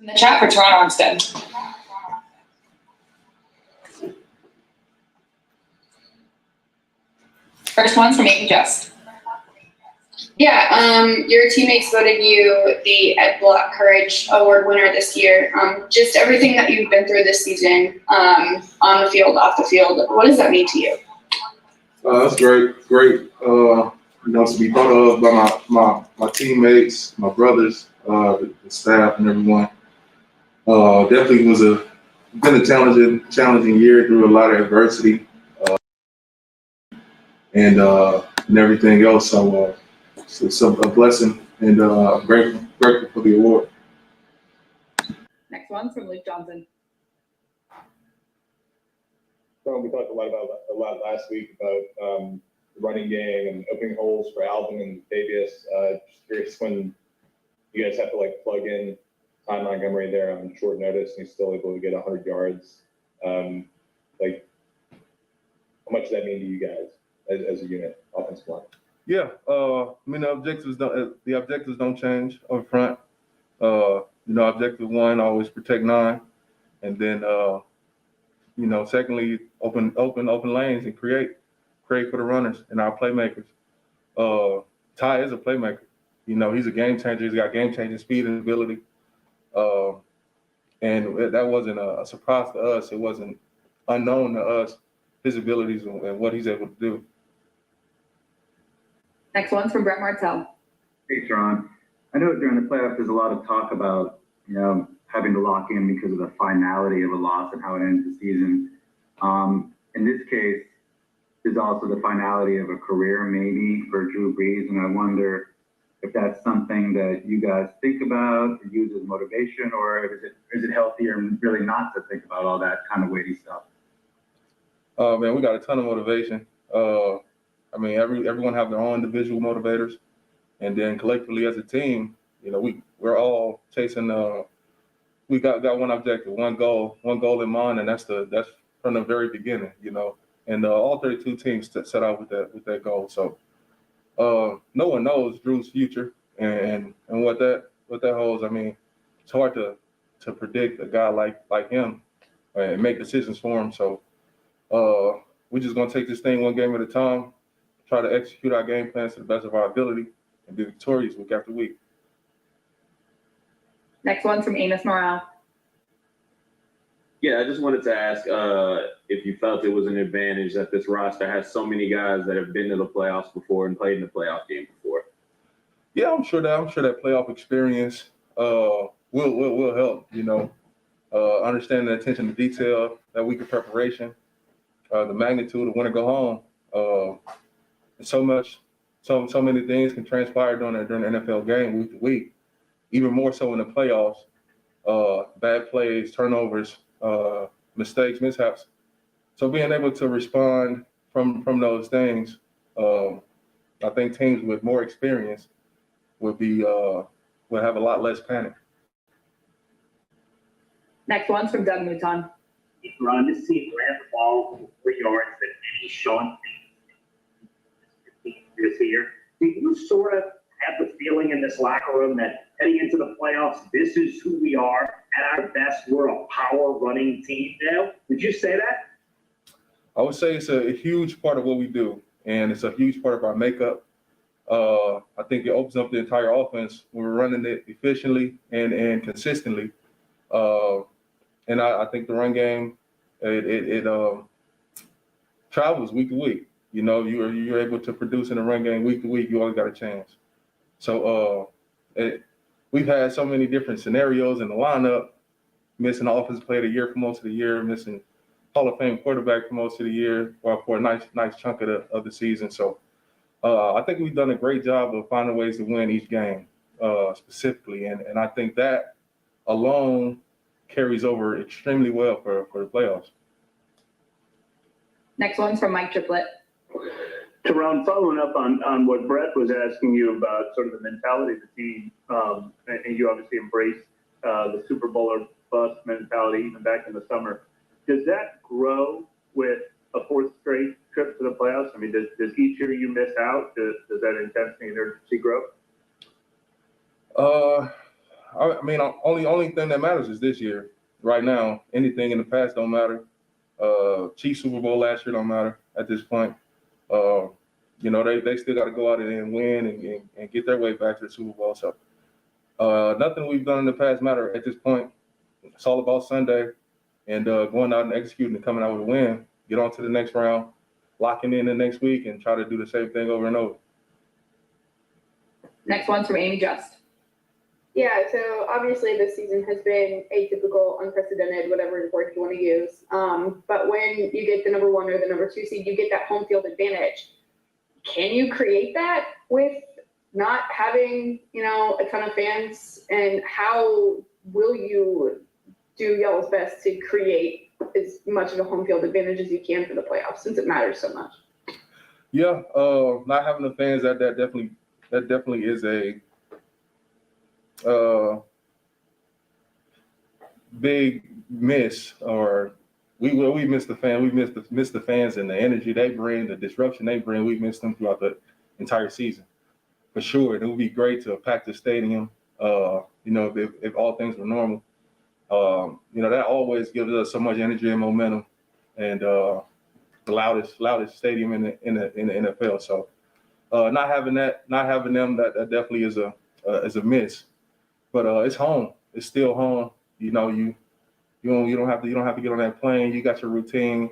In the chat for Toronto instead. First one's from Amy Just. Yeah, your teammates voted you the Ed Block Courage Award winner this year. Just everything that you've been through this season, on the field, off the field, what does that mean to you? That's great. To be thought of by my teammates, my brothers, the staff, and everyone. Definitely been a challenging year through a lot of adversity and everything else. So it's a blessing, and I'm grateful for the award. Next one from Luke Johnson. We talked a lot last week about the running game and opening holes for Alvin and Fabius. Just curious when you guys have to plug in Ty Montgomery there on short notice and he's still able to get 100 yards. How much does that mean to you guys as a unit, offensive line? Yeah, the objectives don't change up front. Objective one, always protect 9, and then secondly, open lanes and create for the runners and our playmakers. Ty is a playmaker. He's a game changer. He's got game-changing speed and ability. And that wasn't a surprise to us. It wasn't unknown to us, his abilities and what he's able to do. Next one's from Brett Martell. Hey, Teron. I know during the playoffs there's a lot of talk about, having to lock in because of the finality of a loss and how it ends the season. In this case, there's also the finality of a career maybe for Drew Brees, and I wonder if that's something that you guys think about, use as motivation, or is it healthier really not to think about all that kind of weighty stuff? Man, we got a ton of motivation. Everyone have their own individual motivators, and then collectively as a team, we're all chasing. We got one objective, one goal in mind, and that's from the very beginning, And all 32 teams set out with that goal. So no one knows Drew's future and what that holds. It's hard to predict a guy like him and make decisions for him. So we're just gonna take this thing one game at a time, try to execute our game plans to the best of our ability, and be victorious week after week. Next one's from Amos Morale. Yeah, I just wanted to ask if you felt it was an advantage that this roster has so many guys that have been to the playoffs before and played in the playoff game before. Yeah, I'm sure that playoff experience will help. Understanding the attention to detail, that week of preparation, the magnitude of when to go home. So many things can transpire during the NFL game week to week. Even more so in the playoffs, bad plays, turnovers, mistakes, mishaps. So being able to respond from those things, I think teams with more experience would have a lot less panic. Next one's from Doug Mouton. Ron, this team ran the ball 3 yards than any Sean this year. Do you sort of have the feeling in this locker room that heading into the playoffs, this is who we are at our best? We're a power running team now. Would you say that? I would say it's a huge part of what we do, and it's a huge part of our makeup. I think it opens up the entire offense when we're running it efficiently and consistently. And I think the run game, it travels week to week. You're able to produce in the run game week to week. You always got a chance. So we've had so many different scenarios in the lineup, missing offensive player of the year for most of the year, missing Hall of Fame quarterback for most of the year, or for a nice chunk of the season. So I think we've done a great job of finding ways to win each game specifically. And I think that alone carries over extremely well for the playoffs. Next one's from Mike Triplett. Teron, following up on what Brett was asking you about sort of the mentality of the team, and you obviously embraced the Super Bowl or bust mentality even back in the summer. Does that grow with a fourth straight trip to the playoffs? Does each year you miss out, does that intensity and urgency grow? I mean, only thing that matters is this year. Right now, anything in the past don't matter. Chiefs Super Bowl last year don't matter at this point. You know, they still got to go out and win and get their way back to the Super Bowl. So nothing we've done in the past matter at this point. It's all about Sunday and going out and executing and coming out with a win. Get on to the next round, locking in the next week, and try to do the same thing over and over. Next one's from Amy Just. Yeah, so obviously this season has been atypical, unprecedented, whatever word you want to use. But when you get the number 1 or the number 2 seed, you get that home field advantage. Can you create that with not having, a ton of fans? And how will you do y'all's best to create as much of a home field advantage as you can for the playoffs, since it matters so much? Yeah, not having the fans, that definitely is a big miss. Or we miss the fan. We miss the fans and the energy they bring, the disruption they bring. We miss them throughout the entire season, for sure. It would be great to pack the stadium. If all things were normal. That always gives us so much energy and momentum, and the loudest stadium in the NFL. So not having them, that definitely is a miss. But it's home. It's still home. You don't have to get on that plane. You got your routine.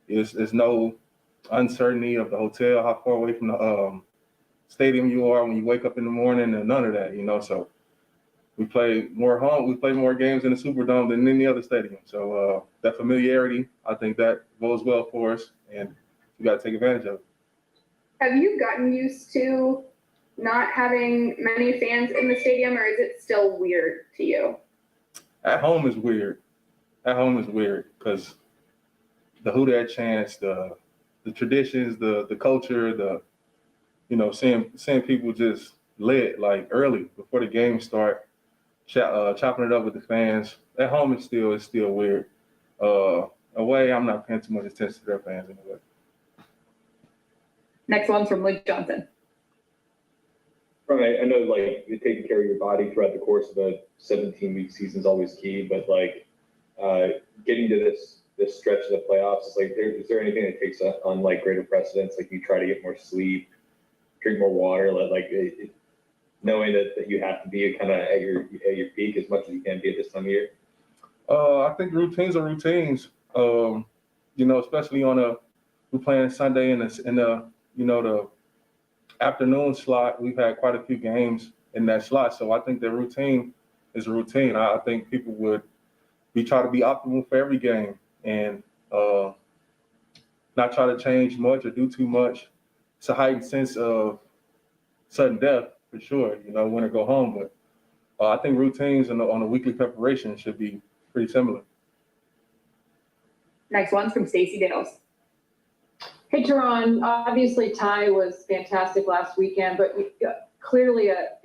There's no uncertainty of the hotel, how far away from the stadium you are when you wake up in the morning, and none of that. So we play more home. We play more games in the Superdome than any other stadium. So that familiarity, I think that bodes well for us, and we got to take advantage of it. Have you gotten used to not having many fans in the stadium, or is it still weird to you? At home is weird. Because the Who Dat chants, the traditions, the culture, seeing people just lit like early before the game start, chopping it up with the fans. At home it's still weird. Away, I'm not paying too much attention to their fans anyway. Next one's from Luke Johnson. Right. I know, taking care of your body throughout the course of a 17-week season is always key, but getting to this stretch of the playoffs, is there anything that takes on greater precedence? You try to get more sleep, drink more water, knowing that you have to be kind of at your peak as much as you can be at this time of year? I think routines are routines. Especially we're playing Sunday in the afternoon slot. We've had quite a few games in that slot, so I think the routine is a routine. I think people would try to be optimal for every game and not try to change much or do too much. It's a heightened sense of sudden death for sure. Win or go home, but I think routines on a weekly preparation should be pretty similar. Next one's from Stacey Dales. Hey, Teron, obviously Ty was fantastic last weekend, but clearly a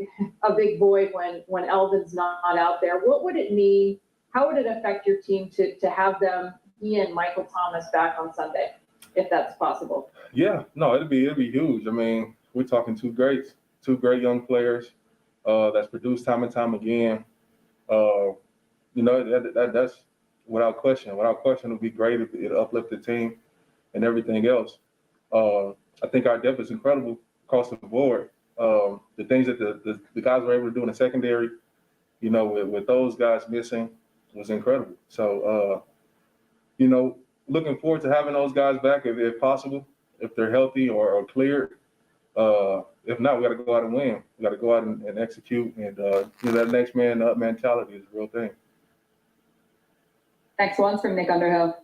big void when Elvin's not out there. What would it mean? How would it affect your team to have them, Ian, Michael Thomas back on Sunday, if that's possible? Yeah, no, it'd be huge. I mean, we're talking two great young players that's produced time and time again. That's without question. Without question, it would be great if it uplifted the team and everything else. I think our depth is incredible across the board. The things that the guys were able to do in the secondary, with those guys missing, was incredible. So, looking forward to having those guys back if possible, if they're healthy or cleared. If not, we got to go out and win. We got to go out and execute. And that next man up mentality is a real thing. Next one's from Nick Underhill.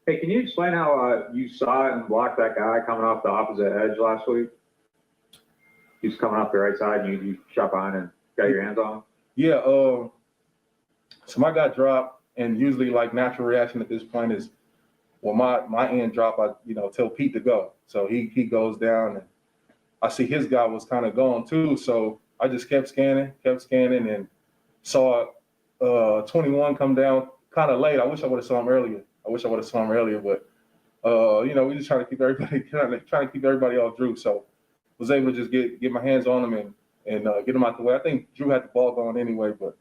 Hey, can you explain how you saw it and blocked that guy coming off the opposite edge last week? He's coming off the right side, and you shot behind and got your hands on him? Yeah. So my guy dropped, and usually natural reaction at this point is, well, my end drop, I tell Pete to go. So he goes down, and I see his guy was kind of gone too. So I just kept scanning, and saw 21 come down kind of late. I wish I would have saw him earlier. But we just trying to keep everybody off Drew. So was able to just get my hands on him and get him out the way. I think Drew had the ball going anyway, but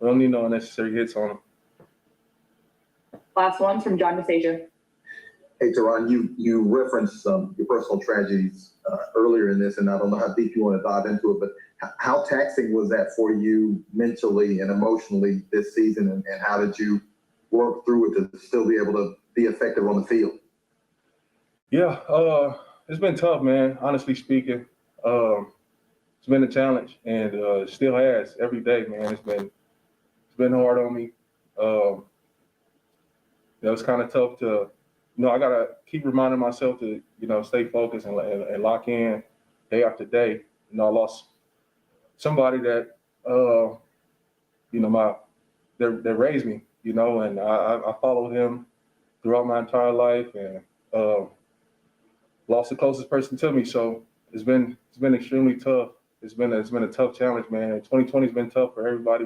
We don't need no unnecessary hits on them. Last one's from John DeSasia. Hey, Teron, you referenced your personal tragedies earlier in this, and I don't know how deep you want to dive into it, but how taxing was that for you mentally and emotionally this season, and how did you work through it to still be able to be effective on the field? Yeah, it's been tough, man. Honestly speaking, it's been a challenge, and it still has every day, man. It's been hard on me. It's kind of tough to, I gotta keep reminding myself to, stay focused and lock in day after day. I lost somebody that, that raised me, and I followed him throughout my entire life, and lost the closest person to me. So it's been extremely tough. It's been a tough challenge, man. 2020 has been tough for everybody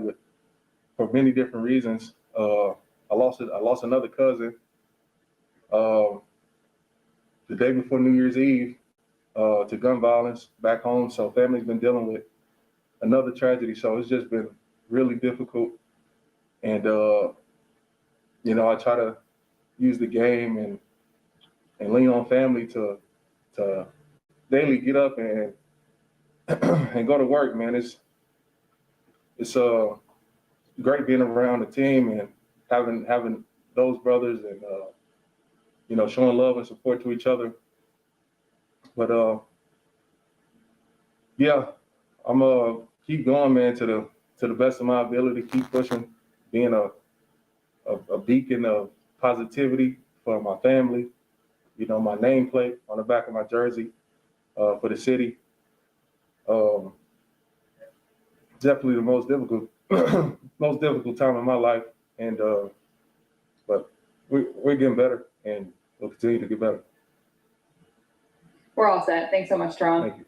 for many different reasons. I lost another cousin the day before New Year's Eve to gun violence back home. So family's been dealing with another tragedy. So it's just been really difficult. And I try to use the game and lean on family to daily get up and and go to work, man. It's great being around the team and having those brothers and showing love and support to each other. But I'm keep going, man, to the best of my ability, keep pushing, being a beacon of positivity for my family. My nameplate on the back of my jersey for the city. Definitely the most difficult time in my life, and but we're getting better, and we'll continue to get better. We're all set. Thanks so much, Teron. Thank you.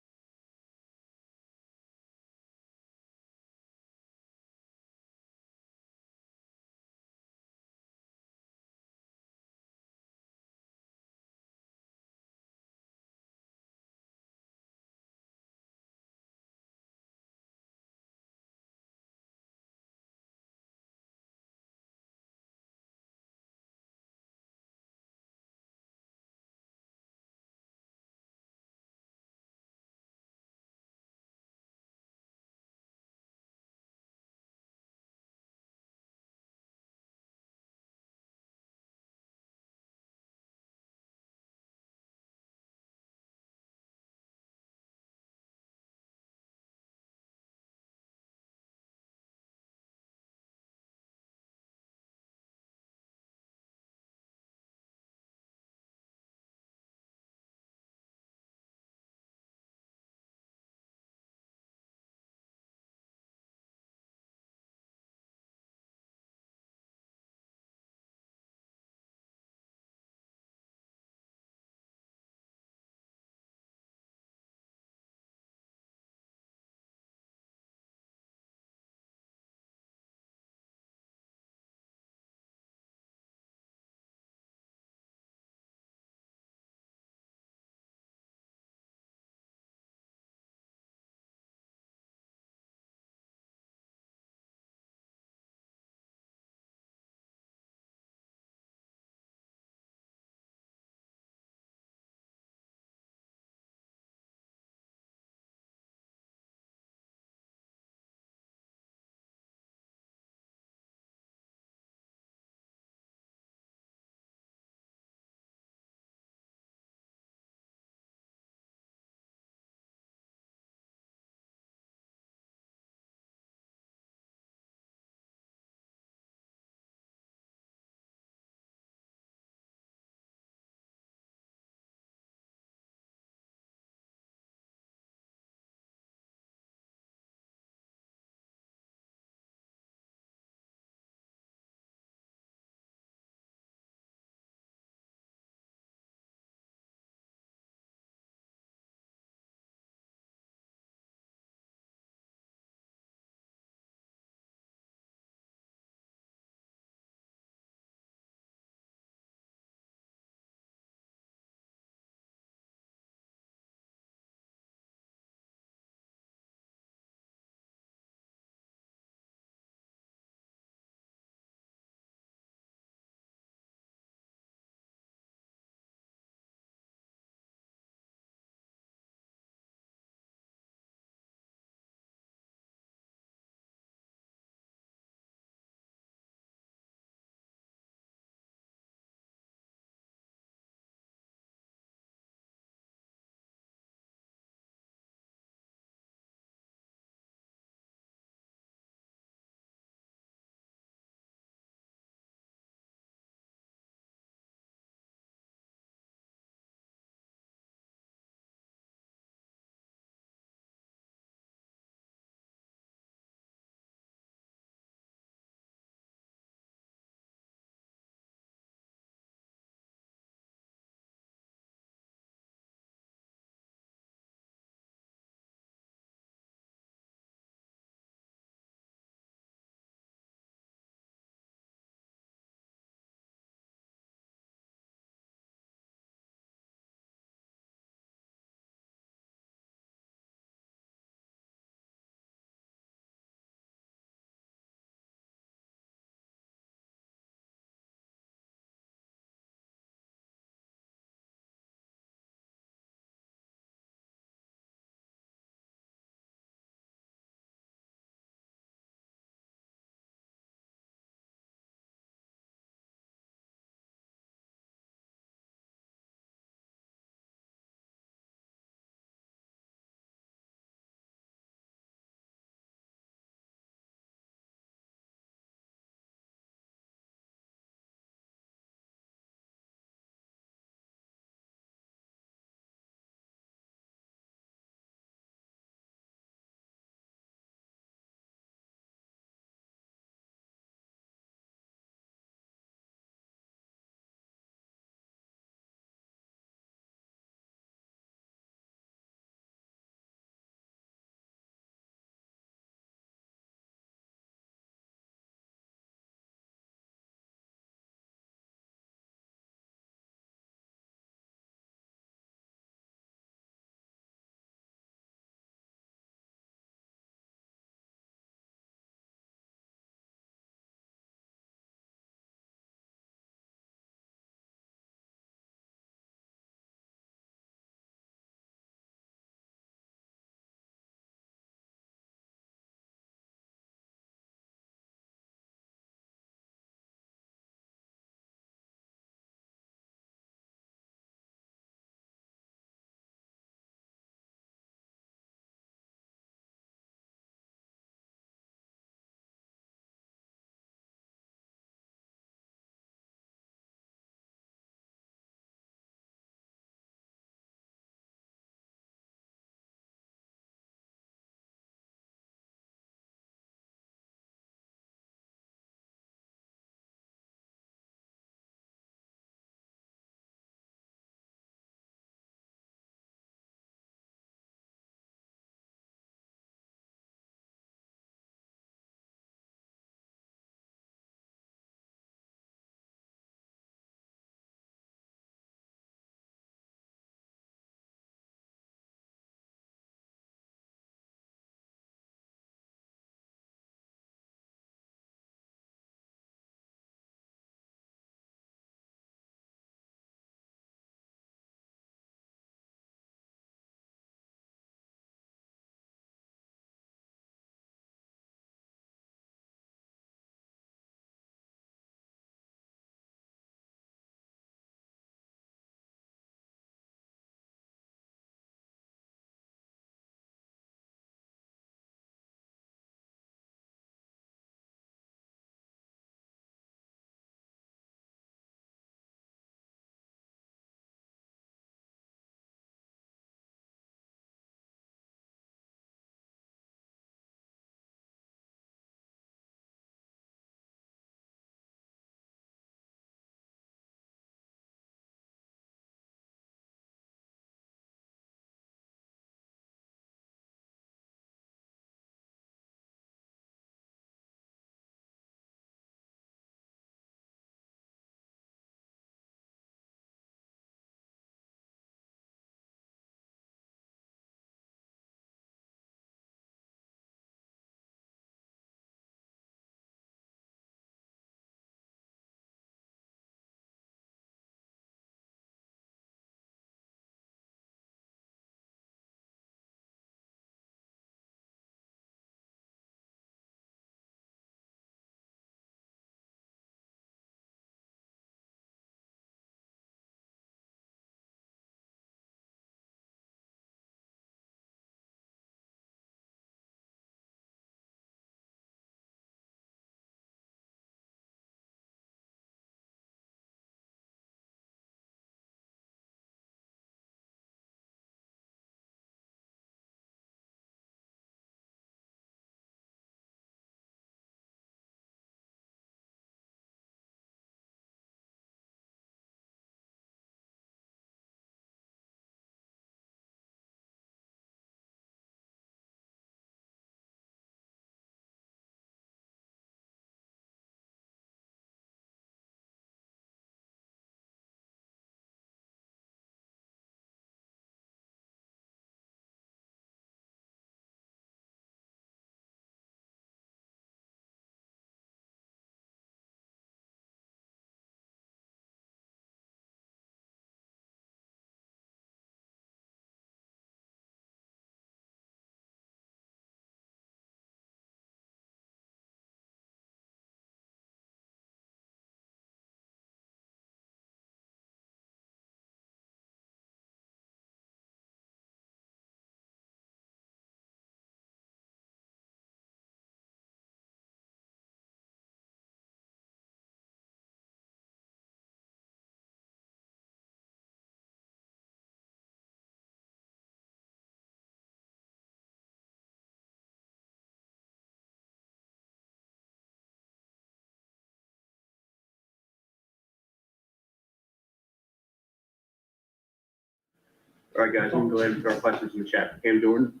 All right, guys, we can go ahead and start questions in the chat. Cam Jordan.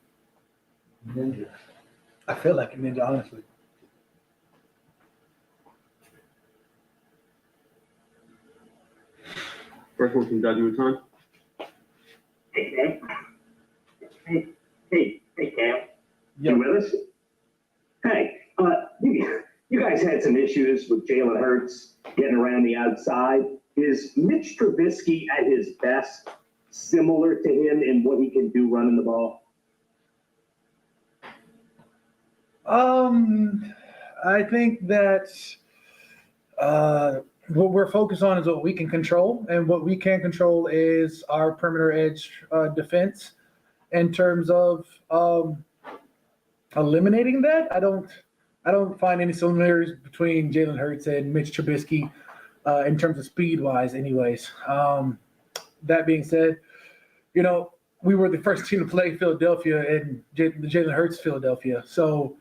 Ninja. I feel like a ninja, honestly. First one from Doug Mouton. Hey, Cam. Hey, Cam. Yeah. You with us? Hey, you guys had some issues with Jalen Hurts getting around the outside. Is Mitch Trubisky at his best similar to him in what he can do running the ball? I think that what we're focused on is what we can control, and what we can control is our perimeter edge defense. In terms of eliminating that, I don't find any similarities between Jalen Hurts and Mitch Trubisky in terms of speed wise, anyways. That being said, you know, we were the first team to play Philadelphia and Jalen Hurts Philadelphia. So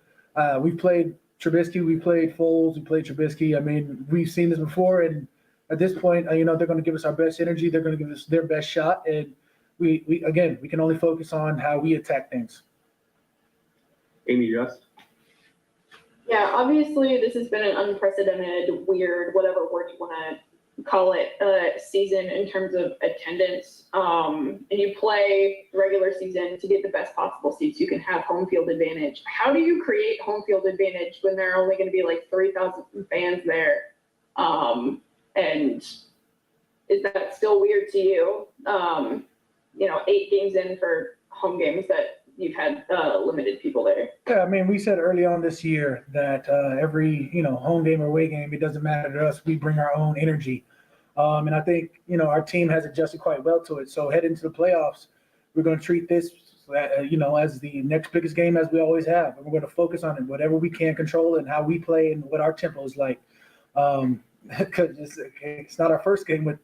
we played Trubisky, we played Foles, we played Trubisky. I mean, we've seen this before, and at this point, you know, they're going to give us our best energy. They're going to give us their best shot, and we can only focus on how we attack things. Amy Just. Yeah, obviously this has been an unprecedented, weird, whatever word you want to call it, season in terms of attendance. And you play regular season to get the best possible seats. You can have home field advantage. How do you create home field advantage when there are only going to be like 3,000 fans there? And is that still weird to you? 8 games in for home games that you've had limited people there. Yeah, I mean, we said early on this year that every, home game or away game, it doesn't matter to us. We bring our own energy. And I think, our team has adjusted quite well to it. So head into the playoffs, we're going to treat this, as the next biggest game as we always have. And we're going to focus on it, whatever we can control and how we play and what our tempo is like. Because it's not our first game with,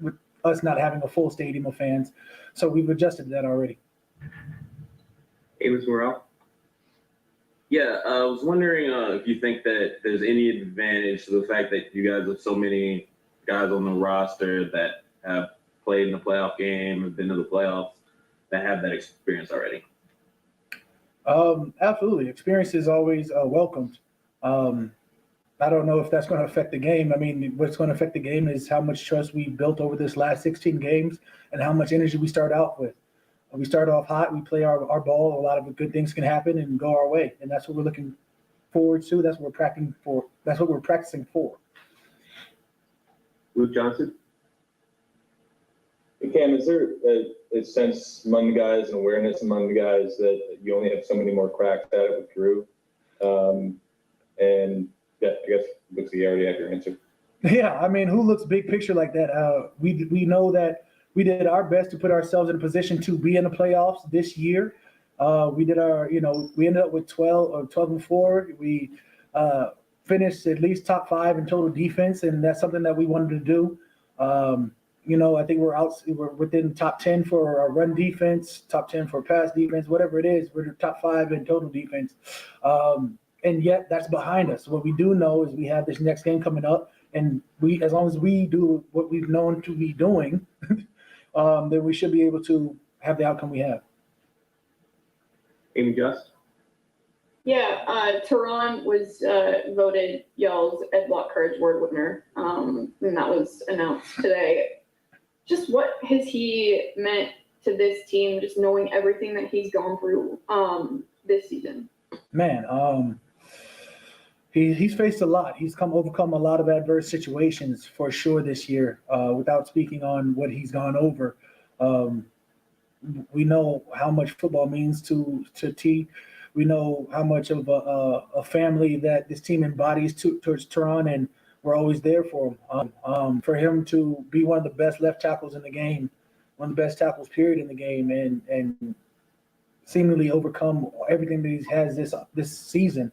with us not having a full stadium of fans. So we've adjusted to that already. Amos Morrell. Yeah, I was wondering if you think that there's any advantage to the fact that you guys have so many guys on the roster that have played in the playoff game, have been to the playoffs, that have that experience already. Absolutely. Experience is always welcomed. I don't know if that's going to affect the game. I mean, what's going to affect the game is how much trust we built over this last 16 games and how much energy we start out with. We start off hot, we play our ball, a lot of good things can happen and go our way. And that's what we're looking forward to. That's what we're practicing for. That's what we're practicing for. Luke Johnson. Hey, Cam, is there a sense among the guys and awareness among the guys that you only have so many more cracks at it with Drew? And yeah, I guess looks like you already have your answer. Yeah, I mean, who looks big picture like that? We know that we did our best to put ourselves in a position to be in the playoffs this year. We did we ended up with 12-4. We finished at least top 5 in total defense, and that's something that we wanted to do. I think we're within top 10 for our run defense, top 10 for pass defense, whatever it is. We're top 5 in total defense. And yet that's behind us. What we do know is we have this next game coming up, and as long as we do what we've known to be doing, then we should be able to have the outcome we have. Amy Just. Yeah, Tehran was voted y'all's Ed Block Courage Award winner, and that was announced today. Just what has he meant to this team, just knowing everything that he's gone through this season? Man, he's faced a lot. He's overcome a lot of adverse situations for sure this year. Without speaking on what he's gone over, we know how much football means to T. We know how much of a family that this team embodies towards Tehran, and we're always there for him. For him to be one of the best left tackles in the game, one of the best tackles period in the game, and seemingly overcome everything that he has this season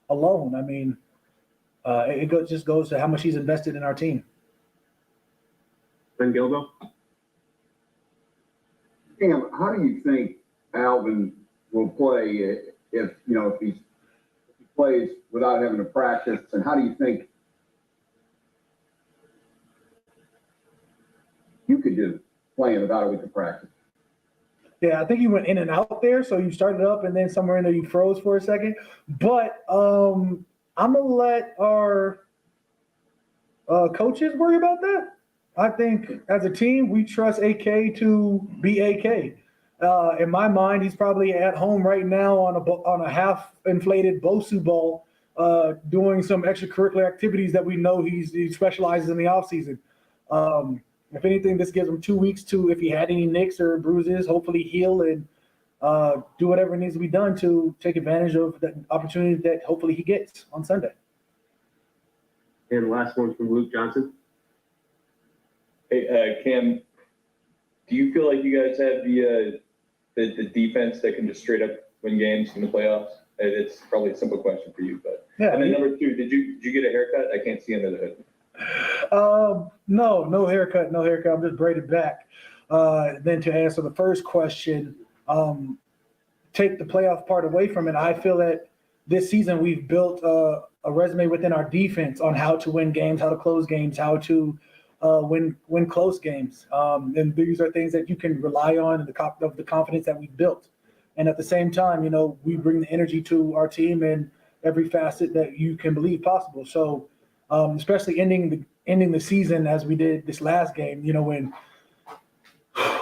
alone. I mean, it just goes to how much he's invested in our team. Ben Gilbo. Cam, how do you think Alvin will play if he plays without having to practice, and how do you think you could do playing without a week of practice. Yeah, I think you went in and out there. So you started up and then somewhere in there you froze for a second. But I'm gonna let our coaches worry about that. I think as a team, we trust AK to be AK. In my mind, he's probably at home right now on a half inflated Bosu ball, doing some extracurricular activities that we know he specializes in the off season. If anything, this gives him 2 weeks to, if he had any nicks or bruises, hopefully heal and do whatever needs to be done to take advantage of the opportunity that hopefully he gets on Sunday. And the last one from Luke Johnson. Hey, Cam, do you feel like you guys have the defense that can just straight up win games in the playoffs? It's probably a simple question for you, but Yeah. and then number two, did you get a haircut? I can't see under the hood. No haircut. I'm just braided back. Then to answer the first question, take the playoff part away from it. I feel that this season we've built a resume within our defense on how to win games, how to close games, how to win close games. And these are things that you can rely on and the confidence that we've built. And at the same time, we bring the energy to our team in every facet that you can believe possible. So especially ending the season as we did this last game, when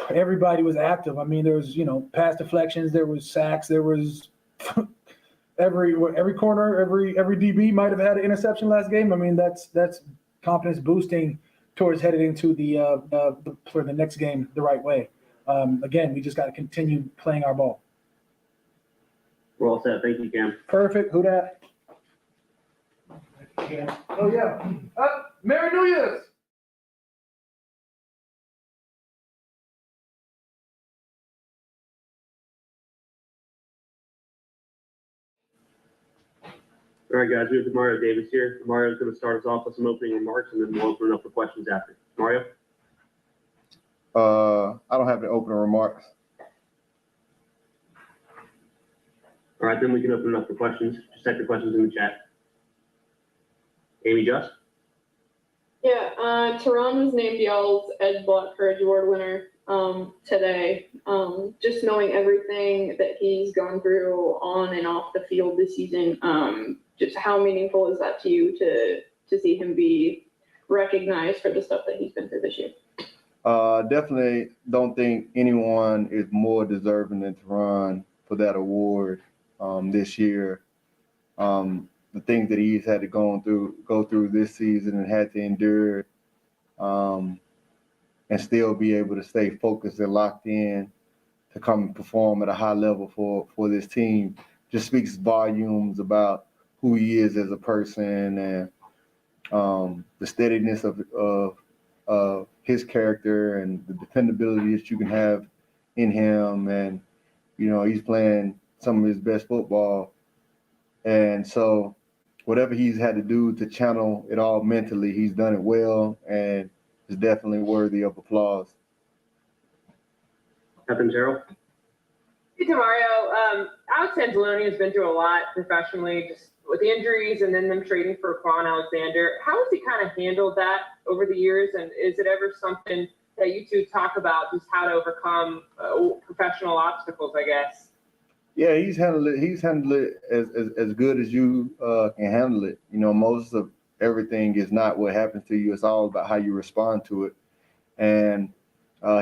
everybody was active. I mean, there was, pass deflections, there was sacks, there was every corner, every DB might have had an interception last game. I mean, that's confidence boosting towards headed into for the next game the right way. Again, we just got to continue playing our ball. We're all set. Thank you, Cam. Perfect. Who dat? Oh yeah. Merry New Year's. All right, guys, we have Mario Davis here. Mario's going to start us off with some opening remarks, and then we'll open it up for questions after. Mario? I don't have the opening remarks. All right, then we can open it up for questions. Just type the questions in the chat. Amy Just? Yeah, Teron was named y'all's Ed Block Courage Award winner today. Just knowing everything that he's gone through on and off the field this season, just how meaningful is that to you to see him be recognized for the stuff that he's been through this year? Definitely don't think anyone is more deserving than Teron for that award this year. The things that he's had to go through this season and had to endure, and still be able to stay focused and locked in to come and perform at a high level for this team just speaks volumes about who he is as a person and the steadiness of his character and the dependability that you can have in him. And, he's playing some of his best football. And so whatever he's had to do to channel it all mentally, he's done it well and is definitely worthy of applause. Captain Terrell? Hey, Mario. Alex Anzalone has been through a lot professionally, just with the injuries and then them trading for Quan Alexander. How has he kind of handled that over the years? And is it ever something that you two talk about, just how to overcome professional obstacles, I guess? Yeah, he's handled it as good as you can handle it. Most of everything is not what happens to you. It's all about how you respond to it. And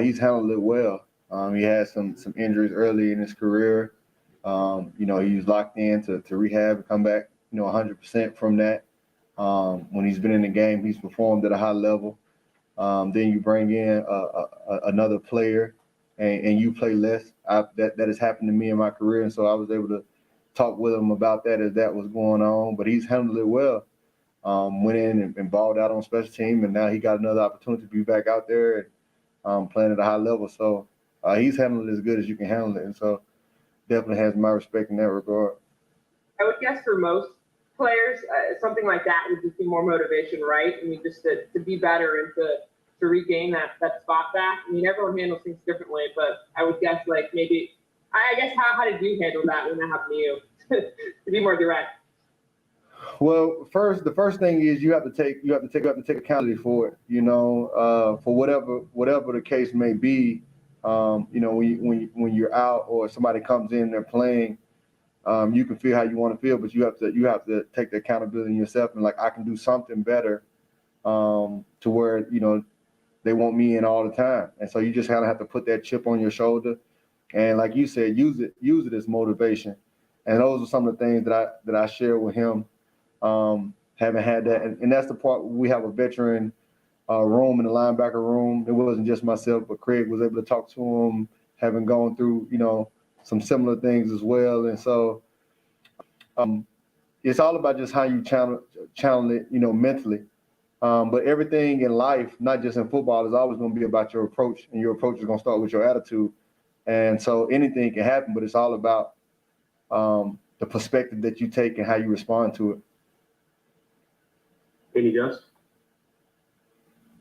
he's handled it well. He had some injuries early in his career. He was locked in to rehab and come back, 100% from that. When he's been in the game, he's performed at a high level. Then you bring in another player and you play less. That has happened to me in my career. And so I was able to talk with him about that as that was going on. But he's handled it well. Went in and balled out on special team, and now he got another opportunity to be back out there and playing at a high level. So he's handled it as good as you can handle it. And so definitely has my respect in that regard. I would guess for most players, something like that would just be more motivation, right? I mean, just to be better and to regain that spot back. I mean, everyone handles things differently, but I would guess how did you handle that when that happened to you? To be more direct. Well, the first thing is you have to take accountability for it. For whatever the case may be. When you're out or somebody comes in, they're playing. You can feel how you want to feel, but you have to take the accountability in yourself and like I can do something better, to where they want me in all the time, and so you just kind of have to put that chip on your shoulder, and like you said, use it as motivation, and those are some of the things that I share with him. Haven't had that, and that's the part we have a veteran room in the linebacker room. It wasn't just myself, but Craig was able to talk to him, having gone through some similar things as well, and so it's all about just how you channel it, mentally. But everything in life, not just in football, is always going to be about your approach, and your approach is going to start with your attitude. And so anything can happen, but it's all about the perspective that you take and how you respond to it. Any guess?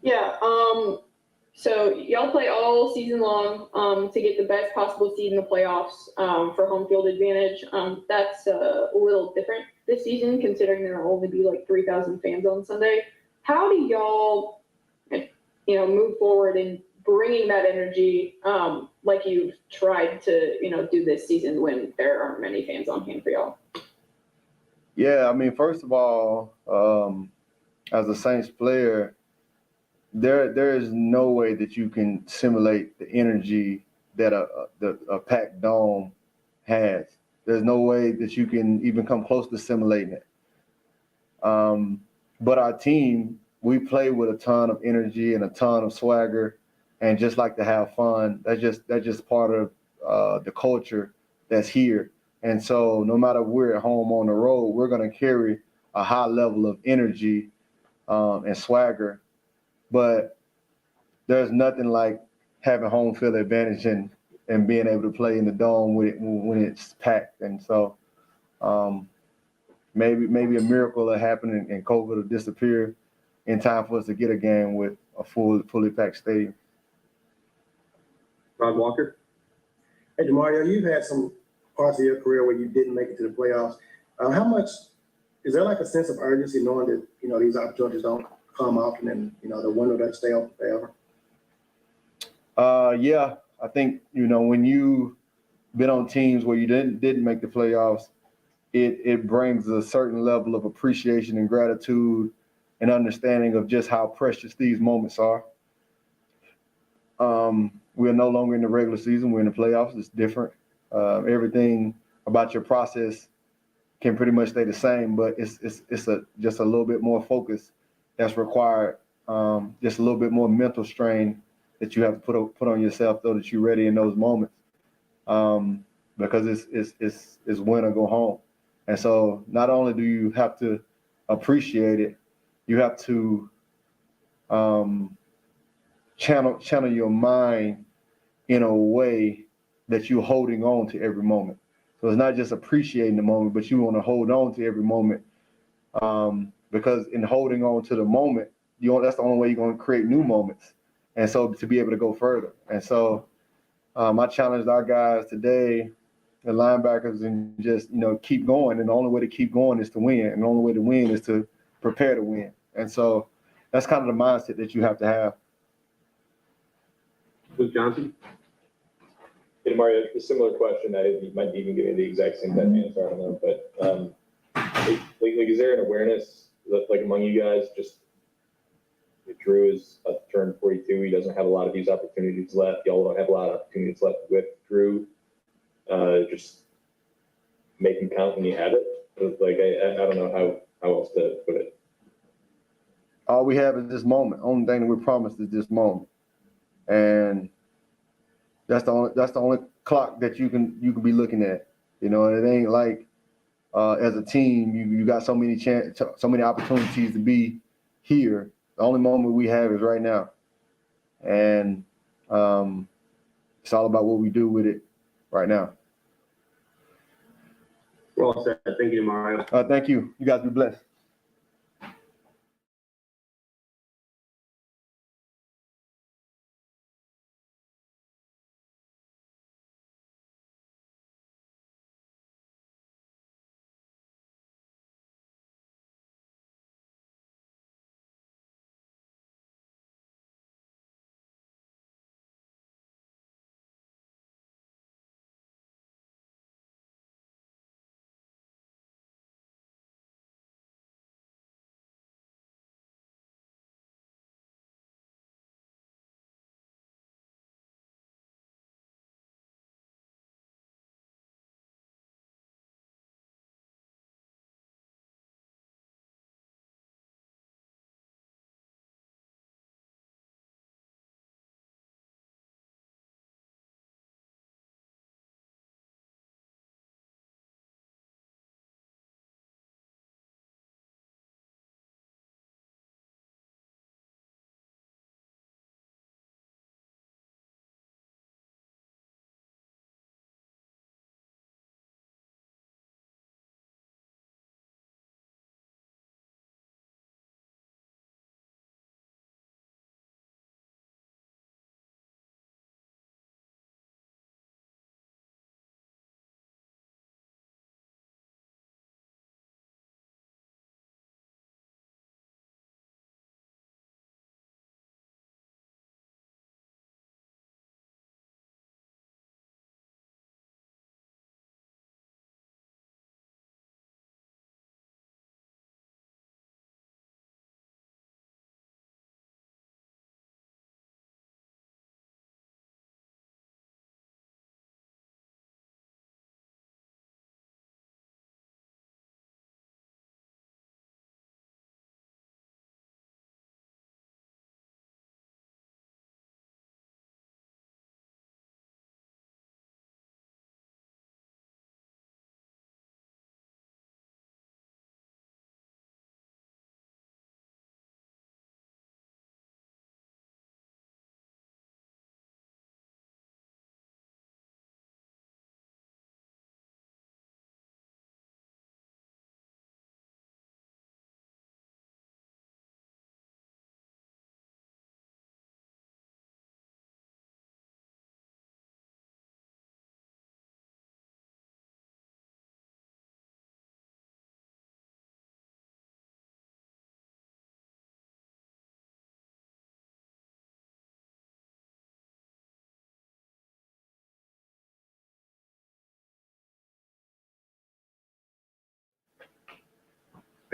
Yeah, so y'all play all season long to get the best possible seed in the playoffs for home field advantage. That's a little different this season, considering there will only be like 3,000 fans on Sunday. How do y'all, move forward in bringing that energy like you've tried to, do this season when there aren't many fans on hand for y'all? Yeah, I mean, first of all, as a Saints player, there is no way that you can simulate the energy that a packed dome has. There's no way that you can even come close to simulating it. But our team, we play with a ton of energy and a ton of swagger, and just like to have fun. That's just part of the culture that's here. And so no matter if we're at home on the road, we're going to carry a high level of energy and swagger. But there's nothing like having home field advantage and being able to play in the dome when it's packed. And so maybe a miracle will happen and COVID will disappear in time for us to get a game with a fully packed stadium. Rod Walker? Hey, DeMario, you've had some parts of your career where you didn't make it to the playoffs. How much is there like a sense of urgency knowing that, these opportunities don't come often and, the window doesn't stay open forever? Yeah, I think, when you've been on teams where you didn't make the playoffs, it brings a certain level of appreciation and gratitude and understanding of just how precious these moments are. We're no longer in the regular season. We're in the playoffs. It's different. Everything about your process can pretty much stay the same, but it's just a little bit more focus that's required. Just a little bit more mental strain that you have to put on yourself, though, that you're ready in those moments. Because it's win or go home. And so not only do you have to appreciate it, you have to channel your mind in a way that you're holding on to every moment. So it's not just appreciating the moment, but you want to hold on to every moment. Because in holding on to the moment, that's the only way you're going to create new moments. And so to be able to go further. And so I challenged our guys today, the linebackers, and just, keep going. And the only way to keep going is to win. And the only way to win is to prepare to win. And so that's kind of the mindset that you have to have. Luke Johnson? Hey, Mario, a similar question. You might even give me the exact same type of answer. I don't know, but is there an awareness among you guys? Just Drew is turned 42. He doesn't have a lot of these opportunities left. Y'all don't have a lot of opportunities left with Drew. Just make him count when you have it. I don't know how else to put it. All we have is this moment. Only thing that we're promised is this moment. And that's the only clock that you can be looking at. It ain't like as a team you got so many opportunities to be here. The only moment we have is right now, and it's all about what we do with it right now. Well said. Thank you, Mario. Thank you. You guys be blessed.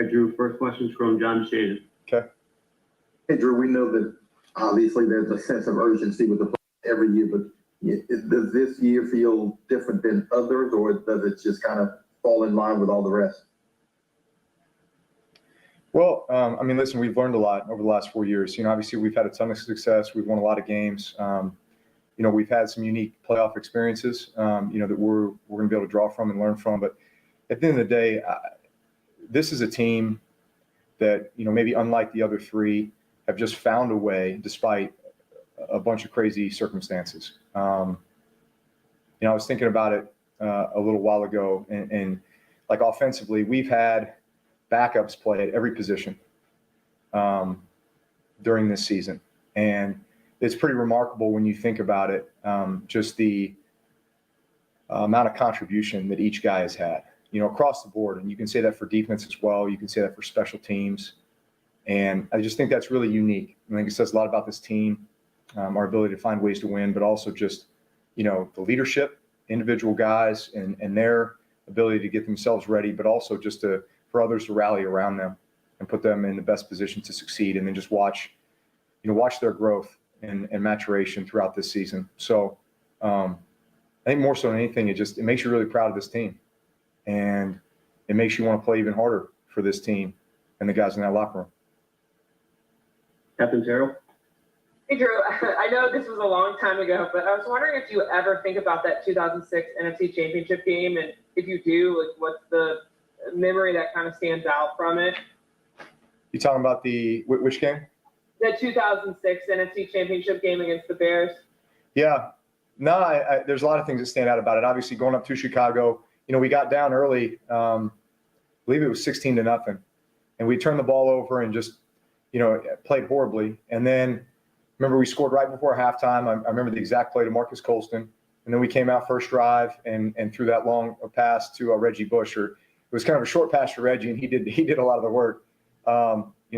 Drew, first question's from John Shaden. Okay. Hey, Drew, we know that obviously there's a sense of urgency with the play every year, but does this year feel different than others, or does it just kind of fall in line with all the rest? Well, I mean, listen, we've learned a lot over the last 4 years. Obviously we've had a ton of success. We've won a lot of games. We've had some unique playoff experiences, that we're going to be able to draw from and learn from. But at the end of the day, this is a team that, maybe unlike the other three, have just found a way despite a bunch of crazy circumstances. I was thinking about it a little while ago, and like offensively, we've had backups play at every position during this season. And it's pretty remarkable when you think about it, just the amount of contribution that each guy has had, across the board. And you can say that for defense as well. You can say that for special teams. And I just think that's really unique. I think it says a lot about this team, our ability to find ways to win, but also just, the leadership, individual guys and their ability to get themselves ready, but also just for others to rally around them and put them in the best position to succeed. And then just watch their growth and maturation throughout this season. So I think more so than anything, it makes you really proud of this team. And it makes you want to play even harder for this team and the guys in that locker room. Captain Terrell? Hey, Drew, I know this was a long time ago, but I was wondering if you ever think about that 2006 NFC Championship game, and if you do, what's the memory that kind of stands out from it? You talking about which game? The 2006 NFC Championship game against the Bears. Yeah. No, there's a lot of things that stand out about it. Obviously, going up to Chicago, we got down early. I believe it was 16-0, and we turned the ball over and just, played horribly. And then remember we scored right before halftime. I remember the exact play to Marcus Colston, and then we came out first drive and threw that long pass to Reggie Bush. It was kind of a short pass to Reggie, and he did a lot of the work.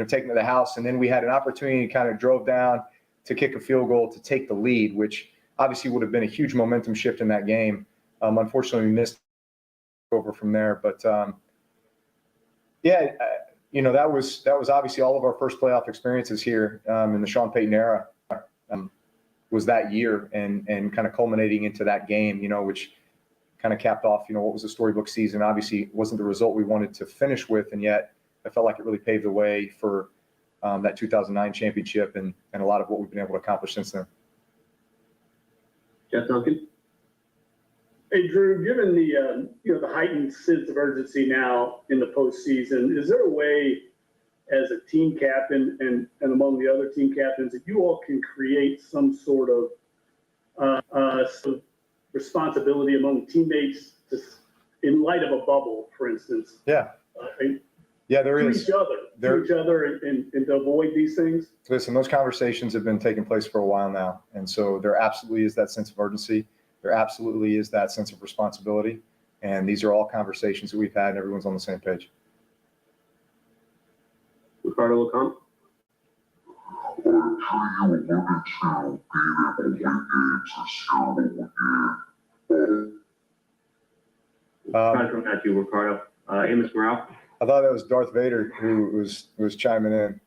Taking to the house. And then we had an opportunity to kind of drove down to kick a field goal to take the lead, which obviously would have been a huge momentum shift in that game. Unfortunately, we missed over from there. But that was obviously all of our first playoff experiences here in the Sean Payton era was that year and kind of culminating into that game, which kind of capped off, what was a storybook season. Obviously, it wasn't the result we wanted to finish with, and yet I felt like it really paved the way for that 2009 championship and a lot of what we've been able to accomplish since then. Jeff Duncan? Hey, Drew, given the heightened sense of urgency now in the postseason, is there a way as a team captain and among the other team captains that you all can create some sort of responsibility among teammates in light of a bubble, for instance? Yeah. There is. To each other and to avoid these things? Listen, those conversations have been taking place for a while now. And so there absolutely is that sense of urgency. There absolutely is that sense of responsibility. And these are all conversations that we've had and everyone's on the same page. Ricardo LeCompte? Trying to come at you, Ricardo. Amos Morale? I thought that was Darth Vader who was chiming in.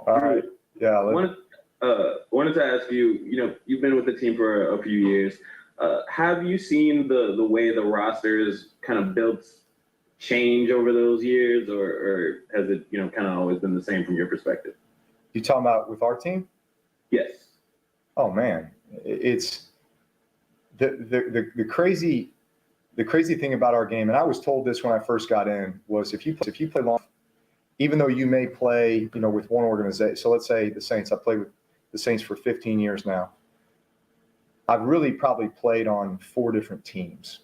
All right. Yeah. Wanted to ask you, you've been with the team for a few years. Have you seen the way the roster is kind of built change over those years, or has it, kind of always been the same from your perspective? You talking about with our team? Yes. Oh man, it's the crazy thing about our game, and I was told this when I first got in, was if you play long, even though you may play, with one organization. So let's say the Saints. I played with the Saints for 15 years now. I've really probably played on 4 different teams.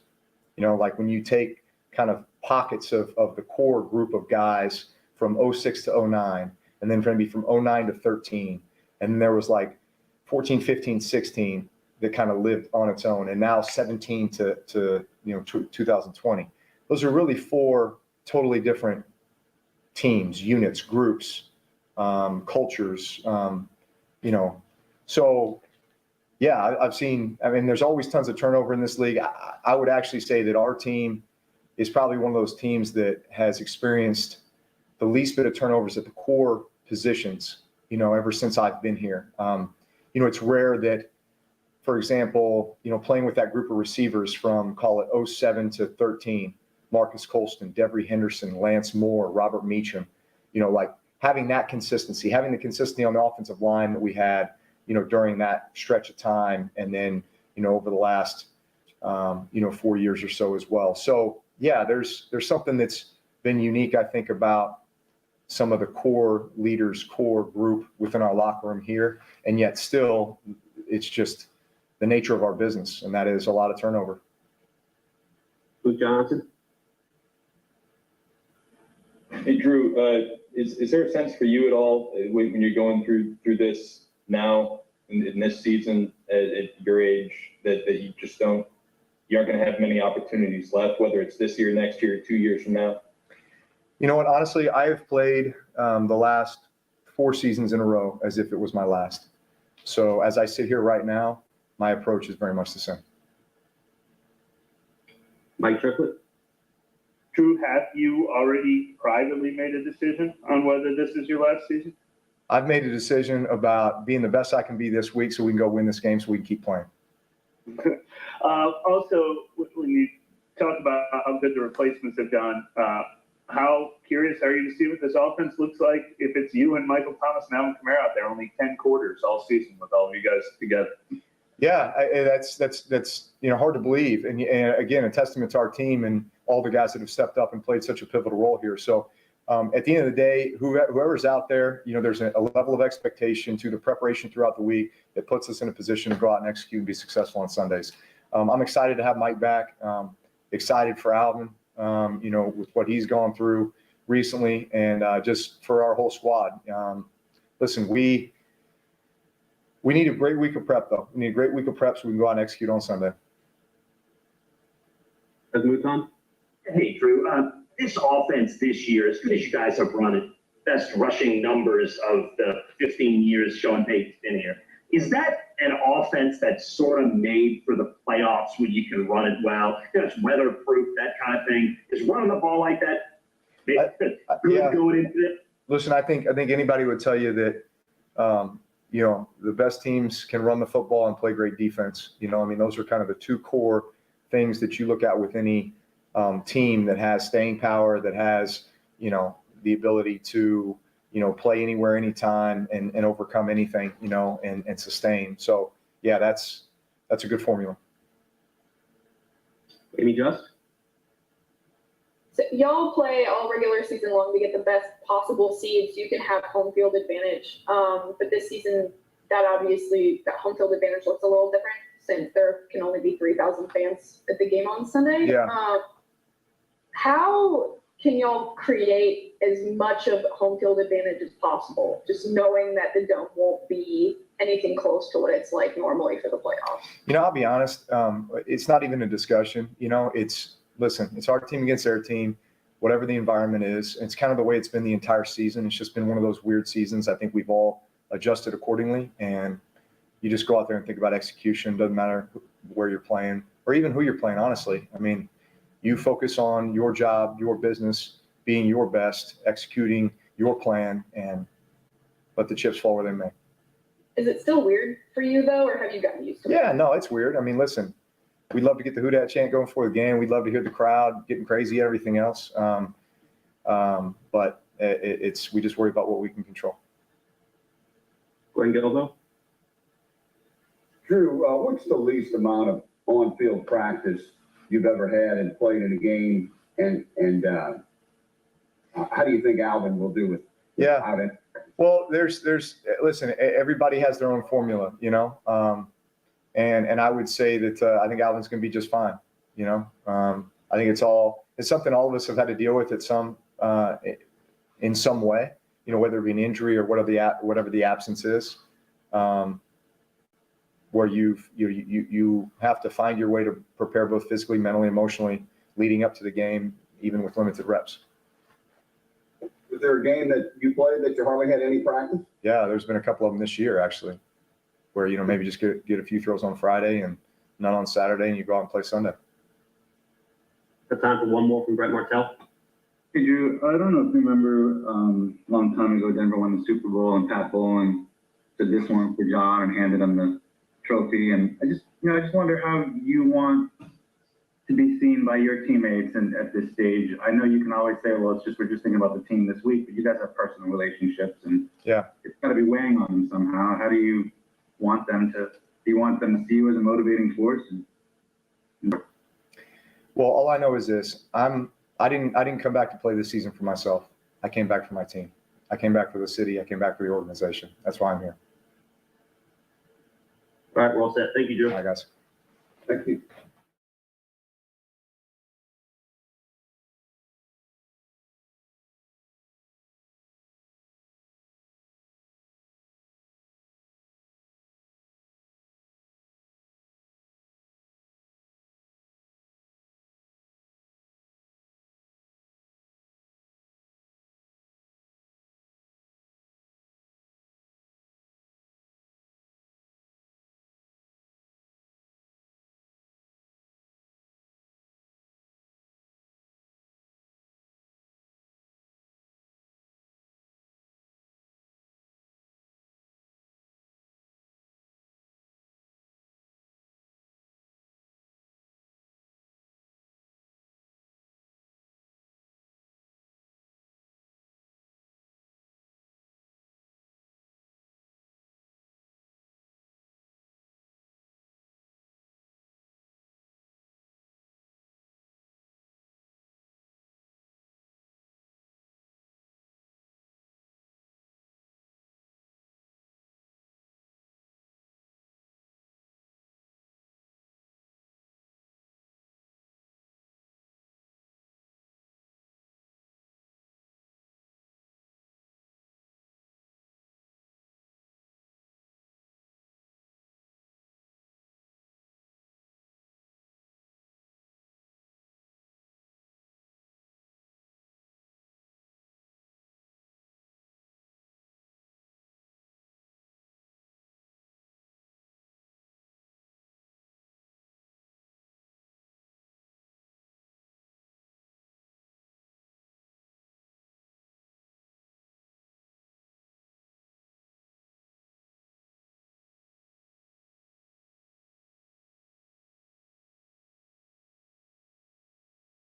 Like when you take kind of pockets of the core group of guys from 06 to 09, and then maybe from 09 to 13, and then there was like 14, 15, 16 that kind of lived on its own, and now 17 to 2020. Those are really 4 totally different teams, units, groups, cultures. So Yeah, I've seen, I mean, there's always tons of turnover in this league. I would actually say that our team is probably one of those teams that has experienced the least bit of turnovers at the core positions, ever since I've been here. It's rare that, for example, playing with that group of receivers from, call it 07 to 13, Marcus Colston, Devery Henderson, Lance Moore, Robert Meacham, like having that consistency, having the consistency on the offensive line that we had, during that stretch of time. And then, over the last, 4 years or so as well. So yeah, there's something that's been unique, I think, about some of the core leaders, core group within our locker room here. And yet still, it's just the nature of our business. And that is a lot of turnover. Luke Johnson. Hey, Drew, is there a sense for you at all when you're going through this now in this season at your age that you just you aren't going to have many opportunities left, whether it's this year, next year, 2 years from now? You know what? Honestly, I have played the last 4 seasons in a row as if it was my last. So as I sit here right now, my approach is very much the same. Mike Triplett. Drew, have you already privately made a decision on whether this is your last season? I've made a decision about being the best I can be this week so we can go win this game so we can keep playing. Also, when you talk about how good the replacements have gone, how curious are you to see what this offense looks like if it's you and Michael Thomas and Alvin Kamara out there, only 10 quarters all season with all of you guys together? Yeah, that's hard to believe. And again, a testament to our team and all the guys that have stepped up and played such a pivotal role here. So at the end of the day, whoever's out there, there's a level of expectation to the preparation throughout the week that puts us in a position to go out and execute and be successful on Sundays. I'm excited to have Mike back. Excited for Alvin, with what he's gone through recently, and just for our whole squad. Listen, we need a great week of prep, though. We need a great week of prep so we can go out and execute on Sunday. Let's move on. Hey, Drew, this offense this year, as good as you guys have run it, best rushing numbers of the 15 years Sean Payton's been here. Is that an offense that's sort of made for the playoffs where you can run it well? It's weatherproof, that kind of thing. Is running the ball like that good going into it? Listen, I think anybody would tell you that, the best teams can run the football and play great defense. Those are kind of the two core things that you look at with any team that has staying power, that has, the ability to, play anywhere, anytime, and overcome anything, and sustain. So, yeah, that's a good formula. Amy Just? So y'all play all regular season long to get the best possible seeds. You can have home field advantage. But this season, that home field advantage looks a little different since there can only be 3,000 fans at the game on Sunday. Yeah. How can y'all create as much of home field advantage as possible, just knowing that the dome won't be anything close to what it's like normally for the playoffs? I'll be honest, it's not even a discussion. It's our team against their team, whatever the environment is. It's kind of the way it's been the entire season. It's just been one of those weird seasons. I think we've all adjusted accordingly, and you just go out there and think about execution. Doesn't matter where you're playing or even who you're playing, honestly. You focus on your job, your business, being your best, executing your plan, and let the chips fall where they may. Is it still weird for you, though, or have you gotten used to it? Yeah, no, it's weird. Listen, we'd love to get the Who Dat chant going before the game. We'd love to hear the crowd getting crazy, everything else. But we just worry about what we can control. Glenn Gilbo? Drew, what's the least amount of on-field practice you've ever had and played in a game? And how do you think Alvin will do with Alvin? Well, listen, everybody has their own formula, and I would say that I think Alvin's going to be just fine. I think it's something all of us have had to deal with in some way, whether it be an injury or whatever the absence is, where you have to find your way to prepare both physically, mentally, emotionally leading up to the game, even with limited reps. Was there a game that you played that you hardly had any practice? Yeah, there's been a couple of them this year, actually. where, maybe just get a few throws on Friday and none on Saturday, and you go out and play Sunday. Got time for one more from Brett Martell. Hey, Drew, I don't know if you remember, a long time ago, Denver won the Super Bowl and Pat Bowlen did this one for John and handed him the trophy. And I just wonder how you want to be seen by your teammates and at this stage. I know you can always say, well, we're just thinking about the team this week, but you guys have personal relationships and Yeah. it's got to be weighing on them somehow. How do you want them to see you as a motivating force? Well, all I know is this: I didn't come back to play this season for myself. I came back for my team. I came back for the city. I came back for the organization. That's why I'm here. All right, we're all set. Thank you, Drew. All right, guys. Thank you.